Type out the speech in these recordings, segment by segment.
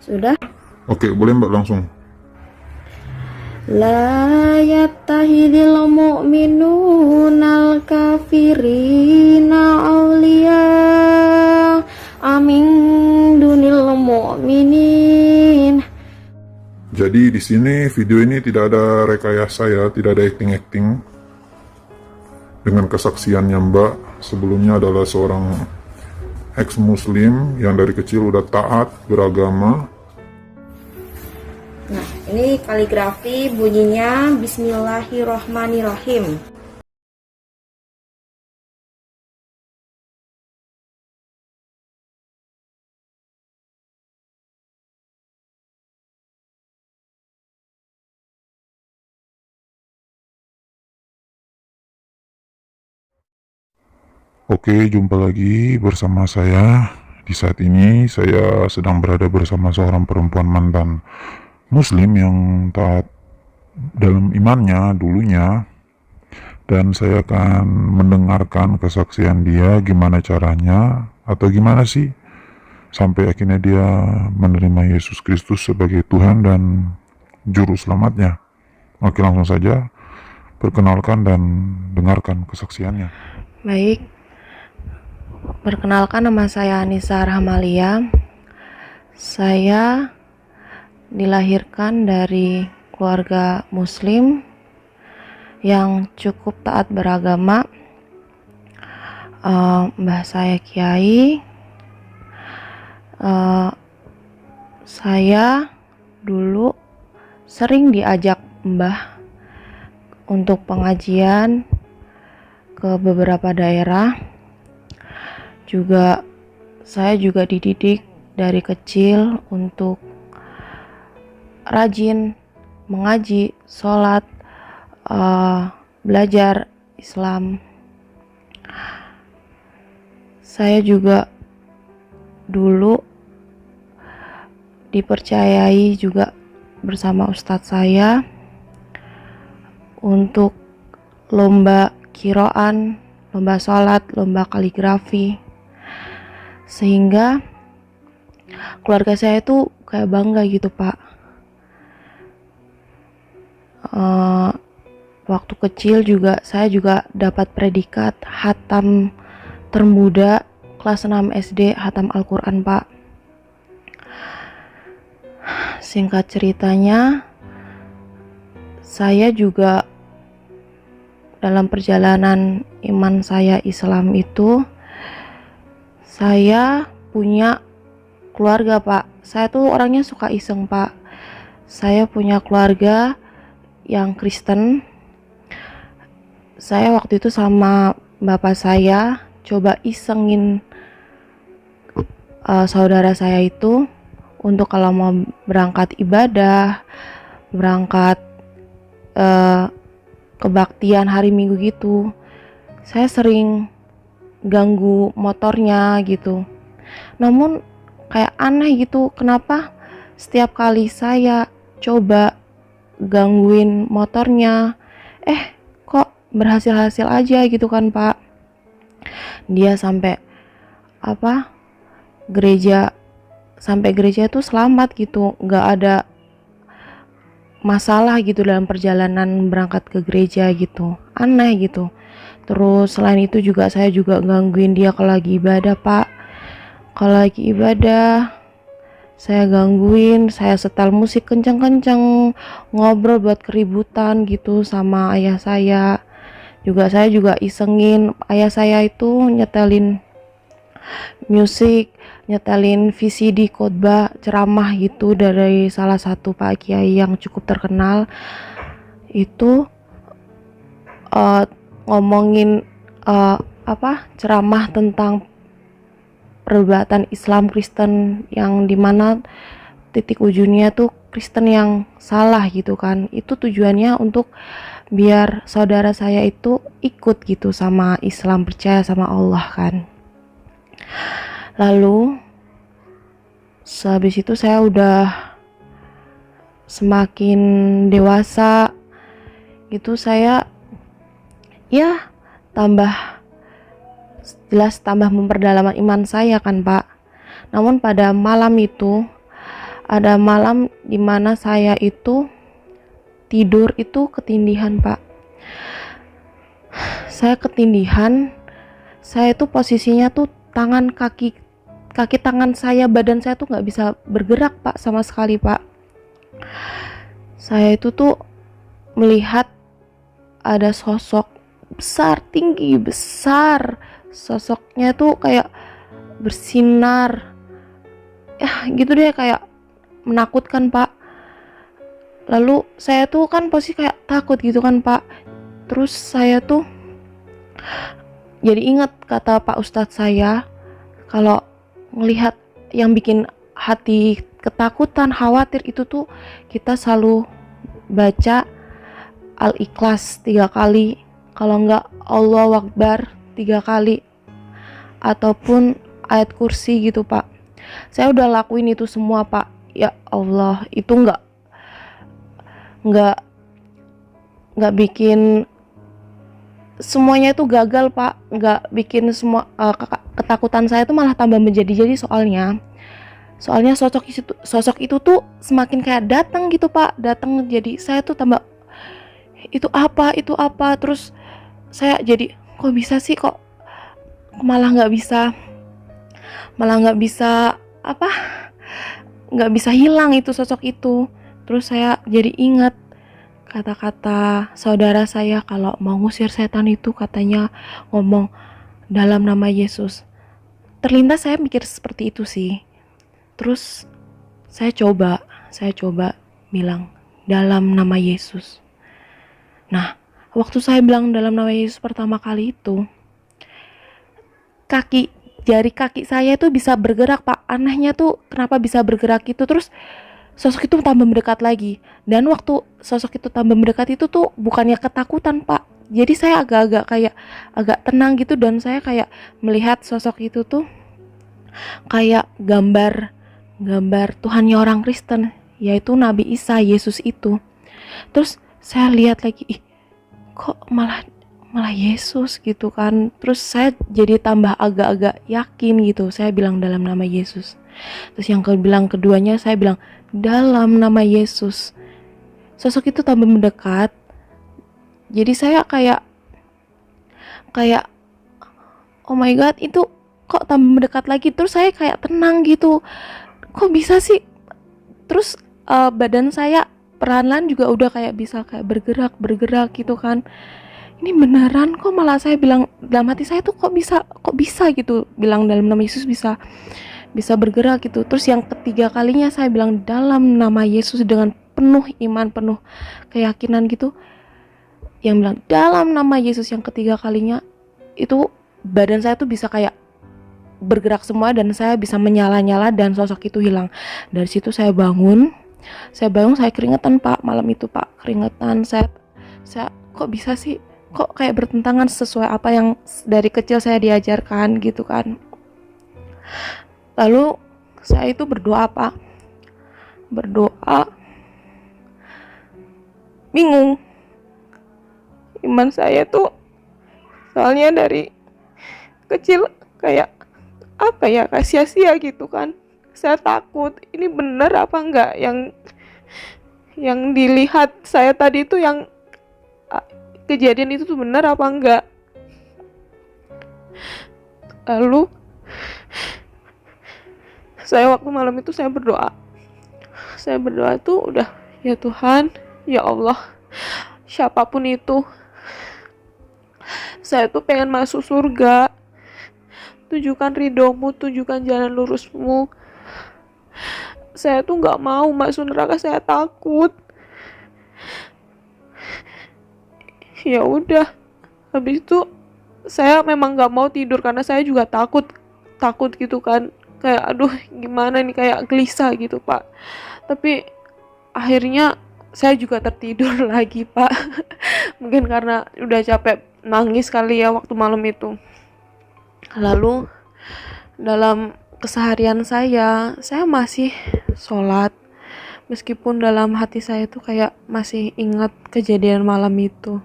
Sudah? Oke, boleh Mbak langsung. La yattahidil mu'minunal kafirina awliya amin dunil mu'minin. Jadi di sini video ini tidak ada rekayasa ya, tidak ada acting-acting. Dengan kesaksiannya Mbak, sebelumnya adalah seorang ex-muslim yang dari kecil udah taat beragama. Nah, ini kaligrafi bunyinya Bismillahirrohmanirrohim. Oke, jumpa lagi bersama saya. Di saat ini saya sedang berada bersama seorang perempuan mantan muslim yang taat dalam imannya dulunya, dan saya akan mendengarkan kesaksian dia gimana caranya atau gimana sih sampai akhirnya dia menerima Yesus Kristus sebagai Tuhan dan juru selamatnya. Oke, langsung saja perkenalkan dan dengarkan kesaksiannya. Baik, perkenalkan nama saya Anissa Rahmalia. Saya dilahirkan dari keluarga muslim yang cukup taat beragama. Mbah saya kiai. Saya dulu sering diajak mbah untuk pengajian ke beberapa daerah. Saya juga dididik dari kecil untuk rajin mengaji, sholat, belajar Islam. Saya juga dulu dipercayai juga bersama ustadz saya untuk lomba kiroan, lomba sholat, lomba kaligrafi, sehingga keluarga saya tuh kayak bangga gitu Pak. Waktu kecil juga saya juga dapat predikat hatam termuda kelas 6 SD hatam Al-Quran Pak. Singkat ceritanya, saya juga dalam perjalanan iman saya Islam itu, saya punya keluarga Pak. Saya tuh orangnya suka iseng Pak. Saya punya keluarga yang Kristen. Saya waktu itu sama bapak saya coba isengin saudara saya itu untuk kalau mau berangkat ibadah, berangkat kebaktian hari Minggu gitu, saya sering ganggu motornya gitu. Namun kayak aneh gitu, kenapa setiap kali saya coba gangguin motornya, kok berhasil-hasil aja gitu kan Pak. Dia sampai gereja tuh selamat gitu, nggak ada masalah gitu dalam perjalanan berangkat ke gereja gitu, aneh gitu. Terus selain itu juga saya juga gangguin dia kalau lagi ibadah Pak. Kalau lagi ibadah saya gangguin, saya setel musik kenceng-kenceng, ngobrol buat keributan gitu sama ayah saya. Saya juga isengin ayah saya itu nyetelin musik, nyetelin VCD khotbah ceramah gitu dari salah satu Pak Kiai yang cukup terkenal. Itu ngomongin ceramah tentang perdebatan Islam Kristen, yang dimana titik ujungnya tuh Kristen yang salah gitu kan. Itu tujuannya untuk biar saudara saya itu ikut gitu sama Islam, percaya sama Allah kan. Lalu sehabis itu saya udah semakin dewasa gitu, saya tambah memperdalam iman saya kan Pak. Namun pada malam itu Ada malam dimana saya itu tidur itu ketindihan Pak. Saya ketindihan, saya tuh posisinya tuh kaki tangan saya, badan saya tuh nggak bisa bergerak Pak sama sekali Pak. Saya itu tuh melihat ada sosok besar, tinggi, besar. Sosoknya tuh kayak bersinar. Ya gitu deh, kayak menakutkan Pak. Lalu saya tuh kan posisi kayak takut gitu kan Pak. Terus saya tuh jadi ingat kata Pak Ustadz saya, kalau ngelihat yang bikin hati ketakutan, khawatir itu tuh kita selalu baca Al-Ikhlas 3 kali, kalau enggak Allahu Akbar 3 kali, ataupun ayat kursi gitu Pak. Saya udah lakuin itu semua Pak. Ya Allah, itu nggak bikin semuanya itu gagal Pak. Nggak bikin semua ketakutan saya itu malah tambah menjadi-jadi. Soalnya sosok itu tuh semakin kayak datang gitu Pak, datang. Jadi saya tuh tambah itu apa, terus saya jadi kok bisa sih, kok malah nggak bisa apa, nggak bisa hilang itu sosok itu. Terus saya jadi ingat kata-kata saudara saya, kalau mau ngusir setan itu katanya ngomong dalam nama Yesus. Terlintas saya mikir seperti itu sih. Terus saya coba bilang dalam nama Yesus. Nah, waktu saya bilang dalam nama Yesus pertama kali itu, jari kaki saya itu bisa bergerak Pak. Anehnya tuh kenapa bisa bergerak itu. Terus sosok itu tambah mendekat lagi. Dan waktu sosok itu tambah mendekat itu tuh bukannya ketakutan Pak. Jadi saya agak tenang gitu. Dan saya kayak melihat sosok itu tuh kayak gambar Tuhannya orang Kristen, yaitu Nabi Isa, Yesus itu. Terus saya lihat lagi, kok malah Yesus gitu kan. Terus saya jadi tambah agak-agak yakin gitu. Saya bilang dalam nama Yesus. Terus yang keduanya saya bilang dalam nama Yesus. Sosok itu tambah mendekat. Jadi saya kayak oh my god, itu kok tambah mendekat lagi. Terus saya kayak tenang gitu. Kok bisa sih? Terus badan saya perlahan-lahan juga udah kayak bisa kayak bergerak gitu kan. Ini beneran kok, malah saya bilang dalam hati saya tuh kok bisa gitu, bilang dalam nama Yesus bisa bergerak gitu. Terus yang ketiga kalinya saya bilang dalam nama Yesus dengan penuh iman, penuh keyakinan gitu. Yang bilang dalam nama Yesus yang ketiga kalinya, itu badan saya tuh bisa kayak bergerak semua dan saya bisa menyala-nyala dan sosok itu hilang. Dari situ saya bangun, saya keringetan Pak, malam itu Pak, keringetan. Saya kok bisa sih, kok kayak bertentangan sesuai apa yang dari kecil saya diajarkan gitu kan. Lalu saya itu berdoa Pak, bingung. Iman saya tuh soalnya dari kecil kayak apa ya, kayak sia-sia gitu kan. Saya takut ini bener apa enggak, yang dilihat saya tadi itu, yang kejadian itu tuh benar apa enggak. Lalu saya waktu malam itu saya berdoa tuh udah, ya Tuhan, ya Allah, siapapun itu, saya tuh pengen masuk surga, tunjukkan ridhomu, tunjukkan jalan lurusmu. Saya tuh gak mau masuk neraka, saya takut. Ya udah, habis itu saya memang gak mau tidur karena saya juga takut gitu kan, kayak aduh gimana nih, kayak gelisah gitu Pak. Tapi akhirnya saya juga tertidur lagi Pak. Mungkin karena udah capek nangis kali ya waktu malam itu. Lalu dalam keseharian saya masih sholat, meskipun dalam hati saya tuh kayak masih ingat kejadian malam itu.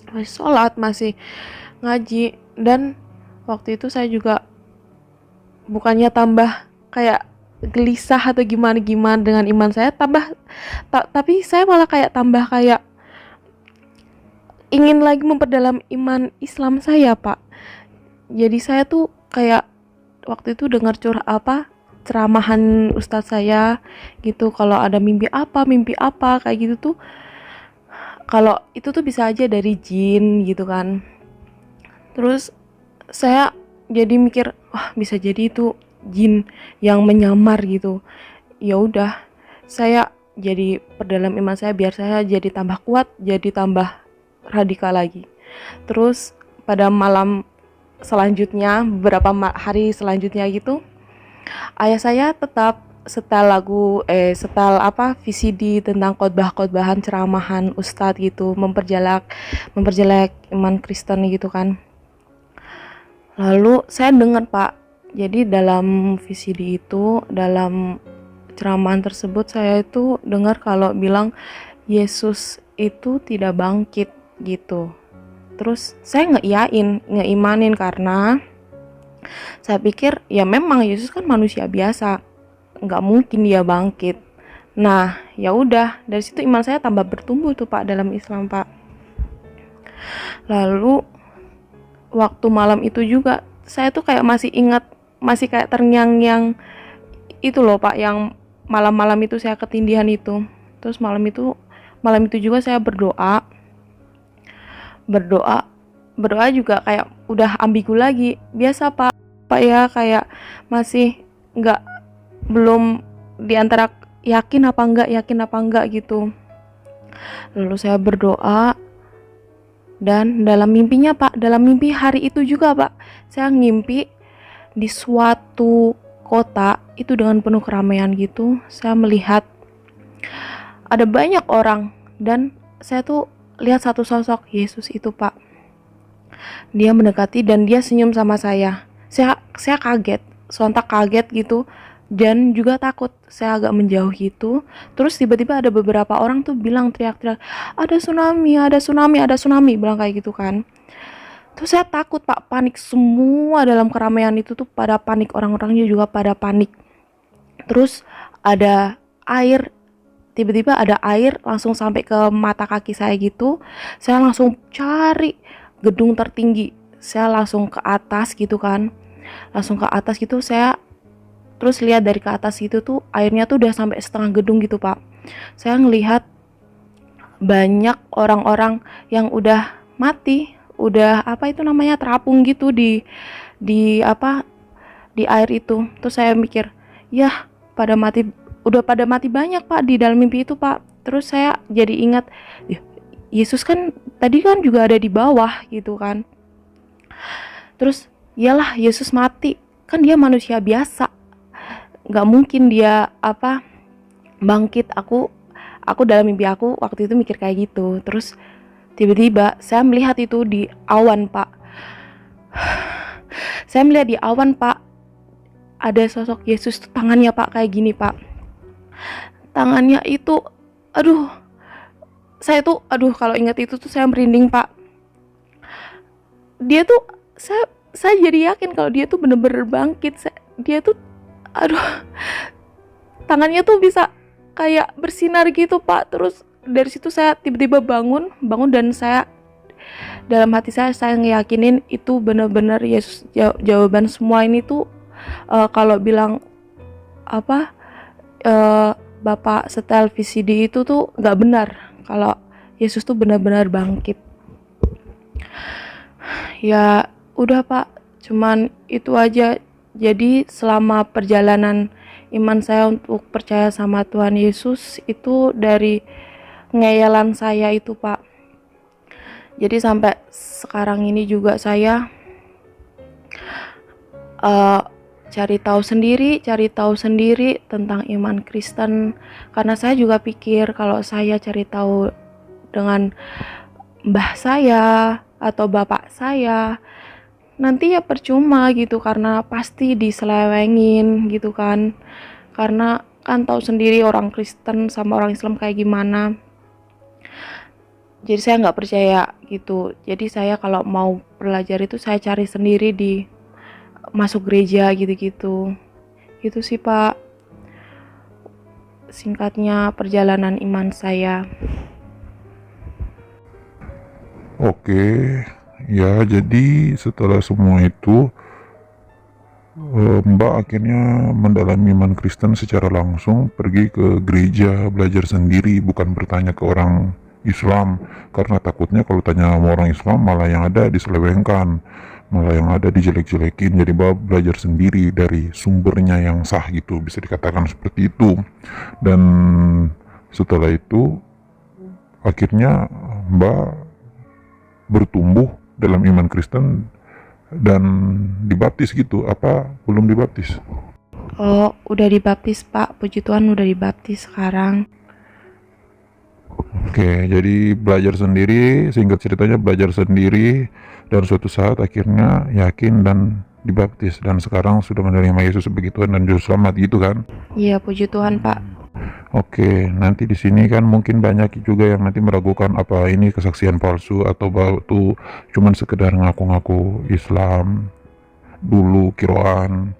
Masih sholat, masih ngaji. Dan waktu itu saya juga bukannya tambah kayak gelisah atau gimana-gimana dengan iman saya, tapi saya malah kayak tambah kayak ingin lagi memperdalam iman Islam saya, Pak. Jadi saya tuh kayak waktu itu dengar ceramahan ustadz saya gitu, kalau ada mimpi apa kayak gitu tuh, kalau itu tuh bisa aja dari jin gitu kan. Terus saya jadi mikir, wah bisa jadi itu jin yang menyamar gitu. Ya udah, saya jadi perdalam iman saya biar saya jadi tambah kuat, jadi tambah radikal lagi. Terus pada malam selanjutnya, beberapa hari selanjutnya gitu, ayah saya tetap setel VCD tentang khotbah-khotbahan ceramahan ustadz gitu, memperjelek iman Kristen gitu kan. Lalu saya dengar, Pak, jadi dalam VCD itu, dalam ceramahan tersebut, saya itu dengar kalau bilang Yesus itu tidak bangkit gitu. Terus saya ngeimanin karena saya pikir ya memang Yesus kan manusia biasa, nggak mungkin dia bangkit. Nah ya udah, dari situ iman saya tambah bertumbuh tuh, Pak, dalam Islam, Pak. Lalu waktu malam itu juga saya tuh kayak masih kayak terngiang-ngiang itu loh, Pak, yang malam-malam itu saya ketindihan itu. Terus malam itu juga saya berdoa juga kayak udah ambigu lagi. Biasa, Pak ya, kayak masih nggak belum diantara yakin apa enggak gitu. Lalu saya berdoa, dan dalam mimpi hari itu juga, Pak, saya ngimpi di suatu kota itu dengan penuh keramaian gitu. Saya melihat ada banyak orang, dan saya tuh lihat satu sosok Yesus itu, Pak. Dia mendekati dan dia senyum sama saya. Saya kaget, sontak kaget gitu, dan juga takut. Saya agak menjauh gitu. Terus tiba-tiba ada beberapa orang tuh bilang, teriak-teriak, ada tsunami, bilang kayak gitu kan. Terus saya takut, Pak, panik. Semua dalam keramaian itu tuh pada panik, orang-orangnya juga pada panik. Terus ada air, tiba-tiba ada air langsung sampai ke mata kaki saya gitu. Saya langsung cari gedung tertinggi, saya langsung ke atas gitu kan, saya terus lihat dari ke atas gitu tuh airnya tuh udah sampai setengah gedung gitu, Pak. Saya ngelihat banyak orang-orang yang udah mati, udah terapung gitu di air itu. Terus saya mikir, ya udah pada mati banyak, Pak, di dalam mimpi itu, Pak. Terus saya jadi ingat, Yesus kan tadi kan juga ada di bawah gitu kan. Terus iyalah, Yesus mati, kan dia manusia biasa, nggak mungkin dia bangkit. Aku dalam mimpi aku waktu itu mikir kayak gitu. Terus tiba-tiba saya melihat itu di awan, Pak. Saya melihat di awan, Pak, ada sosok Yesus tuh, tangannya, Pak, kayak gini, Pak. Tangannya itu, kalau ingat itu tuh saya merinding, Pak. Dia tuh, saya jadi yakin kalau dia tuh bener-bener bangkit. Dia tuh, tangannya tuh bisa kayak bersinar gitu, Pak. Terus dari situ saya tiba-tiba bangun dan saya dalam hati saya ngeyakinin itu bener-bener Yesus. Jawaban semua ini tuh kalau bilang Bapak setel VCD itu tuh nggak benar, kalau Yesus tuh benar-benar bangkit. Ya udah, Pak, cuman itu aja. Jadi selama perjalanan iman saya untuk percaya sama Tuhan Yesus itu dari ngeyalan saya itu, Pak. Jadi sampai sekarang ini juga saya cari tahu sendiri tentang iman Kristen, karena saya juga pikir kalau saya cari tahu dengan mbah saya atau bapak saya nanti ya percuma gitu, karena pasti diselewengin gitu kan, karena kan tahu sendiri orang Kristen sama orang Islam kayak gimana. Jadi saya nggak percaya gitu. Jadi saya kalau mau belajar itu saya cari sendiri, di masuk gereja gitu-gitu. Gitu sih, Pak. singkatnya perjalanan iman saya. Oke, ya jadi setelah semua itu Mbak akhirnya mendalami iman Kristen secara langsung, pergi ke gereja, belajar sendiri, bukan bertanya ke orang Islam, karena takutnya kalau tanya sama orang Islam malah yang ada diselewengkan, malah yang ada dijelek-jelekin. Jadi Mbak belajar sendiri dari sumbernya yang sah gitu, bisa dikatakan seperti itu. Dan setelah itu akhirnya Mbak bertumbuh dalam iman Kristen dan dibaptis gitu, apa belum dibaptis? Oh, udah dibaptis Pak, puji Tuhan udah dibaptis sekarang. Oke, jadi belajar sendiri, singkat ceritanya belajar sendiri, dan suatu saat akhirnya yakin dan dibaptis, dan sekarang sudah menerima Yesus sebagai Tuhan dan Juru Selamat gitu kan? Iya, puji Tuhan Pak. Oke, nanti di sini kan mungkin banyak juga yang nanti meragukan apa ini kesaksian palsu atau batu cuman sekedar ngaku-ngaku Islam dulu, kiroan,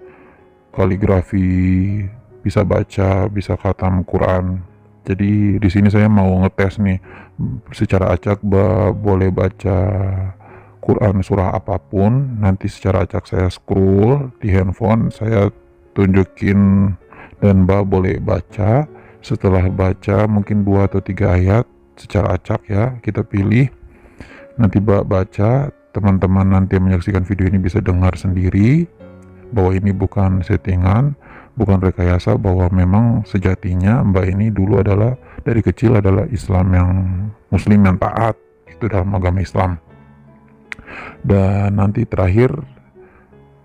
kaligrafi, bisa baca, bisa khatam Quran. Jadi di sini saya mau ngetes nih secara acak, boleh baca Quran surah apapun. Nanti secara acak saya scroll di handphone, saya tunjukin dan boleh baca. Setelah baca mungkin 2 atau 3 ayat secara acak ya, kita pilih. Nanti baca, teman-teman nanti yang menyaksikan video ini bisa dengar sendiri bahwa ini bukan settingan, bukan rekayasa, bahwa memang sejatinya Mbak ini dulu adalah dari kecil adalah Islam yang Muslim yang taat itu dalam agama Islam. Dan nanti terakhir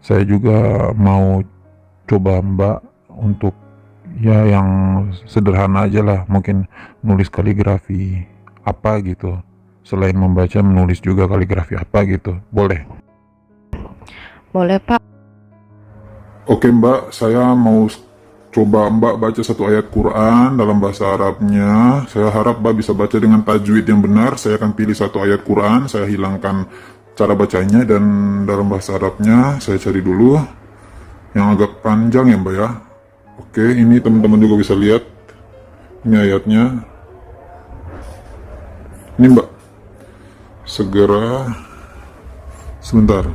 saya juga mau coba Mbak untuk ya yang sederhana aja lah, mungkin nulis kaligrafi apa gitu, selain membaca menulis juga kaligrafi apa gitu, boleh? Boleh Pak. Oke Mbak, saya mau coba Mbak baca satu ayat Quran dalam bahasa Arabnya. Saya harap Mbak bisa baca dengan tajwid yang benar. Saya akan pilih satu ayat Quran, saya hilangkan cara bacanya, dan dalam bahasa Arabnya saya cari dulu yang agak panjang ya Mbak ya. Oke, ini teman-teman juga bisa lihat ini ayatnya. Ini Mbak, segera, sebentar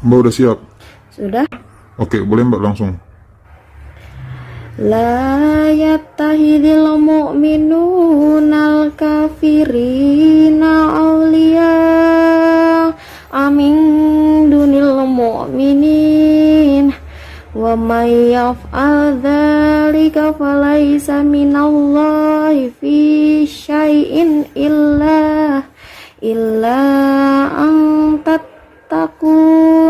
Mbak udah siap? Sudah. Oke, boleh Mbak langsung. La yattahidil mu'minunal kafirina awliya amin dunil mu'minin wa may yaf'al dzalika falaysa minallahi fi syai'in illa an tattaqu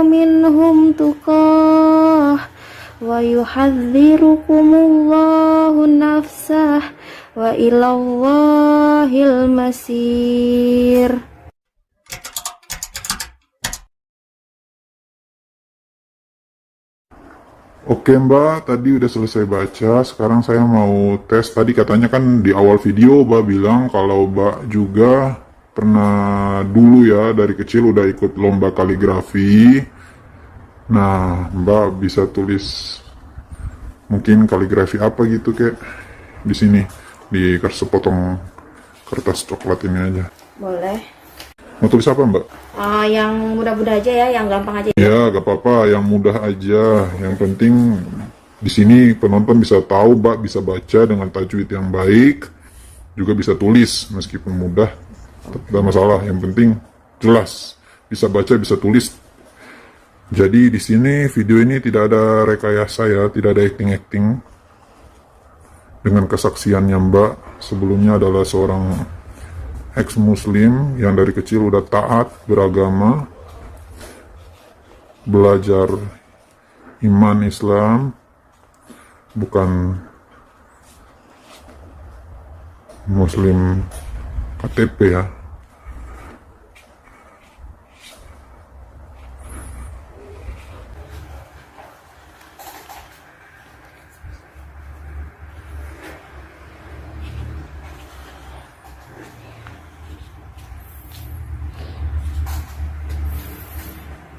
minhum tuqah wa yuhadzirukumullahu nafsah wa ilallahil masir. Oke Mbak, tadi udah selesai baca. Sekarang saya mau tes. Tadi katanya kan di awal video Mbak bilang kalau Mbak juga pernah dulu ya dari kecil udah ikut lomba kaligrafi. Nah Mbak bisa tulis mungkin kaligrafi apa gitu kayak di sini, di sepotong kertas coklat ini aja. Boleh. Mau tulis apa Mbak? Yang mudah-mudah aja ya, yang gampang aja. Ya, gak apa-apa, yang mudah aja. Yang penting di sini penonton bisa tahu, Mbak bisa baca dengan tajwid yang baik, juga bisa tulis meskipun mudah, tidak masalah. Yang penting jelas, bisa baca, bisa tulis. Jadi di sini video ini tidak ada rekayasa ya, tidak ada acting-acting. Dengan kesaksiannya Mbak, sebelumnya adalah seorang ex-muslim yang dari kecil udah taat beragama, belajar iman Islam, bukan muslim KTP ya.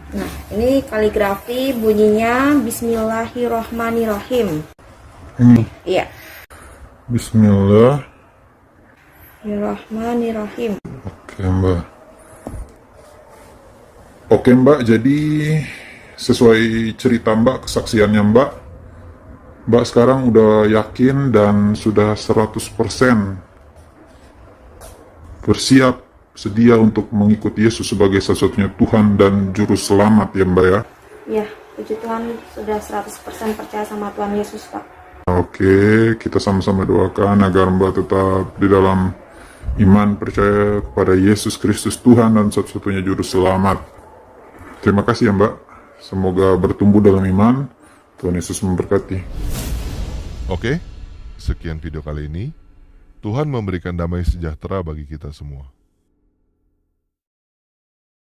Nah, ini kaligrafi bunyinya Bismillahirrohmanirrohim. Ini. Iya. Bismillahirrahmanirrahim. Oke Mbak. Oke Mbak, jadi sesuai cerita Mbak, kesaksiannya Mbak, Mbak sekarang udah yakin dan sudah 100% bersiap, sedia untuk mengikuti Yesus sebagai satu-satunya Tuhan dan Juru Selamat ya Mbak ya? Iya, puji Tuhan sudah 100% percaya sama Tuhan Yesus Pak. Oke, kita sama-sama doakan agar Mbak tetap di dalam iman, percaya kepada Yesus Kristus Tuhan dan satu-satunya Juru Selamat. Terima kasih ya Mbak, semoga bertumbuh dalam iman, Tuhan Yesus memberkati. Oke, sekian video kali ini. Tuhan memberikan damai sejahtera bagi kita semua.